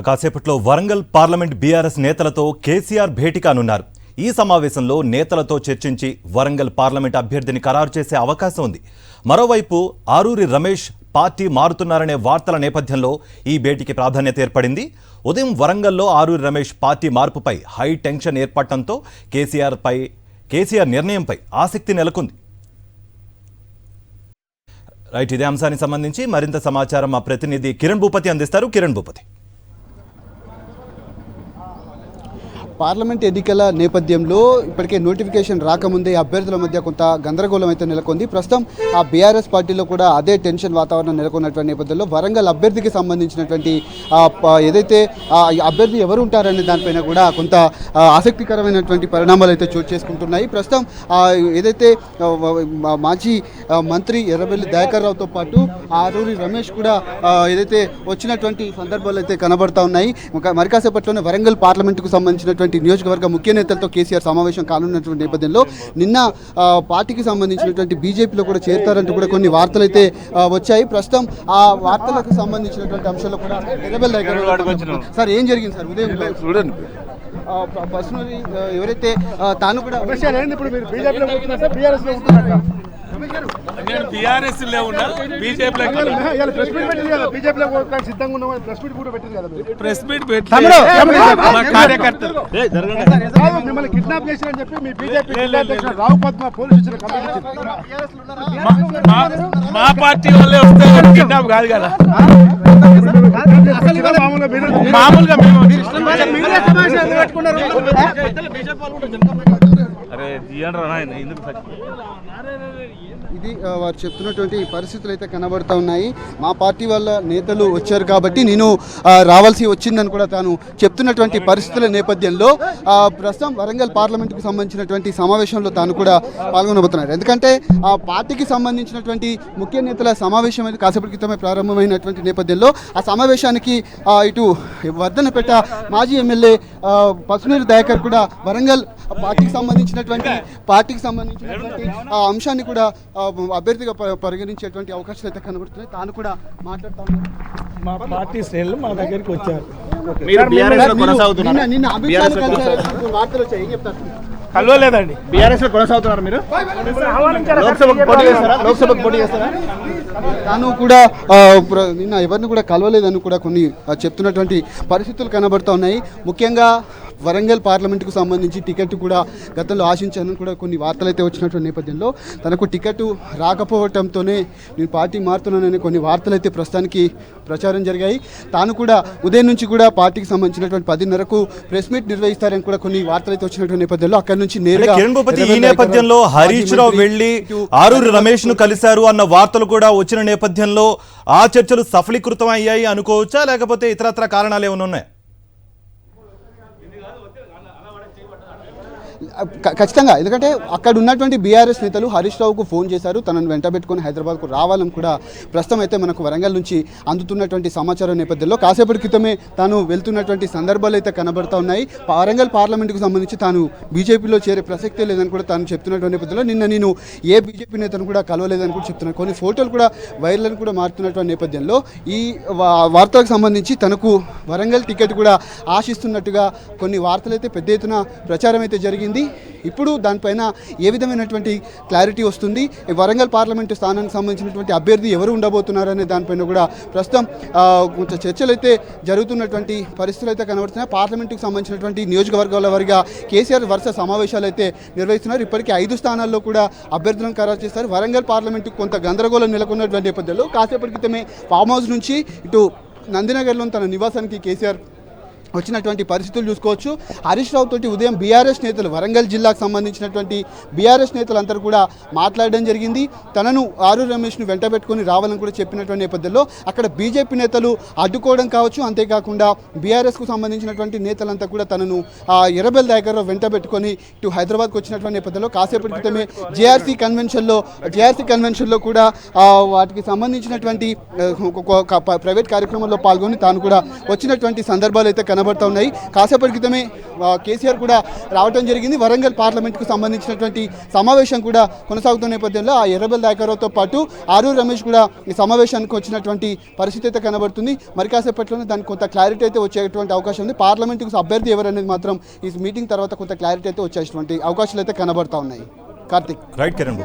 కాసేపట్లో Warangal parliament BRS నేతలతో కేసీఆర్ భేటీ కానున్నారు. ఈ సమావేశంలో నేతలతో చర్చించి వరంగల్ పార్లమెంట్ అభ్యర్థిని ఖరారు చేసే అవకాశం ఉంది. మరోవైపు ఆరూరి రమేష్ పార్టీ మారుతున్నారనే వార్తల నేపథ్యంలో ఈ భేటీకి ప్రాధాన్యత ఏర్పడింది. ఉదయం వరంగల్లో ఆరూరి రమేష్ పార్టీ మార్పుపై హై టెన్షన్ ఏర్పడటంతో కేసీఆర్ నిర్ణయంపై ఆసక్తి నెలకొంది. రైట్, ఇదే అంశానికి సంబంధించి మరింత సమాచారం మా ప్రతినిధి కిరణ్ భూపతి అందిస్తారు. కిరణ్ భూపతి. పార్లమెంట్ ఎన్నికల నేపథ్యంలో ఇప్పటికే నోటిఫికేషన్ రాకముందే అభ్యర్థుల మధ్య కొంత గందరగోళం అయితే నెలకొంది. ప్రస్తుతం ఆ బీఆర్ఎస్ పార్టీలో కూడా అదే టెన్షన్ వాతావరణం నెలకొన్నటువంటి నేపథ్యంలో వరంగల్ అభ్యర్థికి సంబంధించినటువంటి ఏదైతే అభ్యర్థి ఎవరు ఉంటారనే దానిపైన కూడా కొంత ఆసక్తికరమైనటువంటి పరిణామాలు అయితే చోటు చేసుకుంటున్నాయి. ప్రస్తుతం ఏదైతే మాజీ మంత్రి ఎర్రబెల్లి దయాకర్ రావుతో పాటు ఆరూరి రమేష్ కూడా ఏదైతే వచ్చినటువంటి సందర్భాలు అయితే కనబడతా ఉన్నాయి. మరి కాసేపట్లోనే వరంగల్ పార్లమెంటుకు సంబంధించినటువంటి నియోజకవర్గ ముఖ్య నేతలతో కేసీఆర్ సమావేశం కానున్నటువంటి నేపథ్యంలో నిన్న పార్టీకి సంబంధించినటువంటి బీజేపీలో కూడా చేరతారంటూ కూడా కొన్ని వార్తలు అయితే వచ్చాయి. ప్రస్తుతం ఆ వార్తలకు సంబంధించినటువంటి అంశాల్లో కూడా ఎర్రబెల్లి దయాకర్ సార్ ఏం జరిగింది సార్ ఉదయం చూడండి. పర్సనలీ ఎవరైతే తాను కూడా మిమ్మల్ని కిడ్నాప్ చేశారని చెప్పి మీ బీజేపీ రావు పద్మ పోలీసులు మా పార్టీ వాళ్ళే వస్తే కిడ్నాప్ కాదు కదా. మామూలుగా ఇది వారు చెప్తున్నటువంటి పరిస్థితులు అయితే కనబడుతూ ఉన్నాయి. మా పార్టీ వాళ్ళ నేతలు వచ్చారు కాబట్టి నేను రావాల్సి వచ్చిందని కూడా తాను చెప్తున్నటువంటి పరిస్థితుల నేపథ్యంలో ప్రస్తుతం వరంగల్ పార్లమెంటుకు సంబంధించినటువంటి సమావేశంలో తాను కూడా పాల్గొనబోతున్నారు. ఎందుకంటే ఆ పార్టీకి సంబంధించినటువంటి ముఖ్య నేతల సమావేశం అయితే కాసేపటి క్రితమే ప్రారంభమైనటువంటి నేపథ్యంలో ఆ సమావేశానికి ఇటు వర్ధనపేట మాజీ ఎమ్మెల్యే పసునూరి దయాకర్ కూడా వరంగల్ పార్టీకి సంబంధించినటువంటి అంశాన్ని కూడా అభ్యర్థిగా పరిగణించేటువంటి అవకాశాలు అయితే కనబడుతున్నాయి. తాను కూడా మాట్లాడుతాను. మా పార్టీ శ్రేణులు మా దగ్గరికి వచ్చారు. కలవలేదండి. బీఆర్ఎస్ లో కొనసాగుతున్నారు మీరు? లోక్సభకు పోటీ చేస్తారా? తాను కూడా నిన్న ఎవరిని కూడా కలవలేదని కూడా కొన్ని చెప్తున్నటువంటి పరిస్థితులు కనబడుతూ ఉన్నాయి. ముఖ్యంగా వరంగల్ పార్లమెంటుకు సంబంధించి టికెట్ కూడా గతంలో ఆశించానని కూడా కొన్ని వార్తలు అయితే వచ్చినటువంటి నేపథ్యంలో తనకు టికెట్ రాకపోవడంతోనే నేను పార్టీ మారుతున్నానని కొన్ని వార్తలు అయితే ప్రస్తుతానికి ప్రచారం జరిగాయి. తాను కూడా ఉదయం నుంచి కూడా పార్టీకి సంబంధించినటువంటి 10:30కు ప్రెస్ మీట్ నిర్వహిస్తారని కూడా కొన్ని వార్తలు అయితే వచ్చినటువంటి నేపథ్యంలో అక్కడి నుంచి నేరుగా కిరణ్ భూపతి ఈ నేపథ్యంలో హరీష్ రావు వెళ్లి ఆరూరి రమేష్ ను కలిశారు అన్న వార్తలు కూడా వచ్చిన నేపథ్యంలో ఆ చర్చలు సఫలీకృతం అయ్యాయి అనుకోవచ్చా, లేకపోతే ఇతరత్ర కారణాలు ఏమైనా ఉన్నాయి? ఖచ్చితంగా, ఎందుకంటే అక్కడ ఉన్నటువంటి బీఆర్ఎస్ నేతలు హరీష్ రావుకు ఫోన్ చేశారు. తనను వెంటబెట్టుకుని హైదరాబాద్కు రావాలని కూడా ప్రస్తుతం అయితే మనకు వరంగల్ నుంచి అందుతున్నటువంటి సమాచారం నేపథ్యంలో కాసేపటి క్రితమే తాను వెళ్తున్నటువంటి సందర్భాలు అయితే కనబడుతూ ఉన్నాయి. వరంగల్ పార్లమెంటుకు సంబంధించి తాను బీజేపీలో చేరే ప్రసక్తే లేదని కూడా తాను చెప్తున్నటువంటి నేపథ్యంలో నిన్న నేను ఏ బీజేపీ నేతను కూడా కలవలేదని కూడా చెప్తున్నాను. కొన్ని ఫోటోలు కూడా వైరల్ కూడా మారుతున్నటువంటి నేపథ్యంలో ఈ వార్తలకు సంబంధించి తనకు వరంగల్ టికెట్ కూడా ఆశిస్తున్నట్టుగా కొన్ని వార్తలు అయితే పెద్ద ఎత్తున ప్రచారం అయితే జరిగింది. ఇప్పుడు దానిపైన ఏ విధమైనటువంటి క్లారిటీ వస్తుంది, వరంగల్ పార్లమెంటు స్థానానికి సంబంధించినటువంటి అభ్యర్థి ఎవరు ఉండబోతున్నారనే దానిపైన కూడా ప్రస్తుతం కొంచెం చర్చలు అయితే జరుగుతున్నటువంటి పరిస్థితులు అయితే కనబడుతున్నాయి. పార్లమెంటుకు సంబంధించినటువంటి నియోజకవర్గాల వారిగా కేసీఆర్ వరుస సమావేశాలు అయితే నిర్వహిస్తున్నారు. ఇప్పటికీ 5 స్థానాల్లో కూడా అభ్యర్థులను ఖరారు చేస్తారు. వరంగల్ పార్లమెంటుకు కొంత గందరగోళం నెలకొన్నటువంటి నేపథ్యంలో కాసేపటి క్రితమే ఫామ్ హౌస్ నుంచి ఇటు నందినగర్లో తన నివాసానికి కేసీఆర్ వచ్చినటువంటి పరిస్థితులు చూసుకోవచ్చు. హరీష్ రావు తోటి ఉదయం బీఆర్ఎస్ నేతలు వరంగల్ జిల్లాకు సంబంధించినటువంటి బీఆర్ఎస్ నేతలందరూ కూడా మాట్లాడడం జరిగింది. తనను ఆరూరి రమేష్ను వెంటబెట్టుకుని రావాలని కూడా చెప్పినటువంటి నేపథ్యంలో అక్కడ బీజేపీ నేతలు అడ్డుకోవడం కావచ్చు, అంతేకాకుండా బీఆర్ఎస్కు సంబంధించినటువంటి నేతలంతా కూడా తనను ఎర్రబెల్లి దయాకర్ వెంటబెట్టుకొని ఇటు హైదరాబాద్కు వచ్చినటువంటి నేపథ్యంలో కాసేపటి క్రితమే జేఆర్సీ కన్వెన్షన్లో కూడా వాటికి సంబంధించినటువంటి ప్రైవేట్ కార్యక్రమంలో పాల్గొని తాను కూడా వచ్చినటువంటి సందర్భాలు అయితే కనబడుతూ ఉన్నాయి. కాసేపటి క్రితమే కేసీఆర్ కూడా రావడం జరిగింది. వరంగల్ పార్లమెంట్కు సంబంధించినటువంటి సమావేశం కూడా కొనసాగుతున్న నేపథ్యంలో ఆ ఎర్రబెల్లి దయాకర్రావుతో పాటు ఆరూరి రమేష్ కూడా ఈ సమావేశానికి వచ్చినటువంటి పరిస్థితి అయితే కనబడుతుంది. మరి కాసేపట్లోనే దానికి కొంత క్లారిటీ అయితే వచ్చేటువంటి అవకాశం ఉంది. పార్లమెంటుకు అభ్యర్థి ఎవరనేది మాత్రం ఈ మీటింగ్ తర్వాత కొంత క్లారిటీ అయితే వచ్చేటువంటి అవకాశాలు అయితే కనబడతా ఉన్నాయి. కార్తిక్. రైట్ కిరణ్.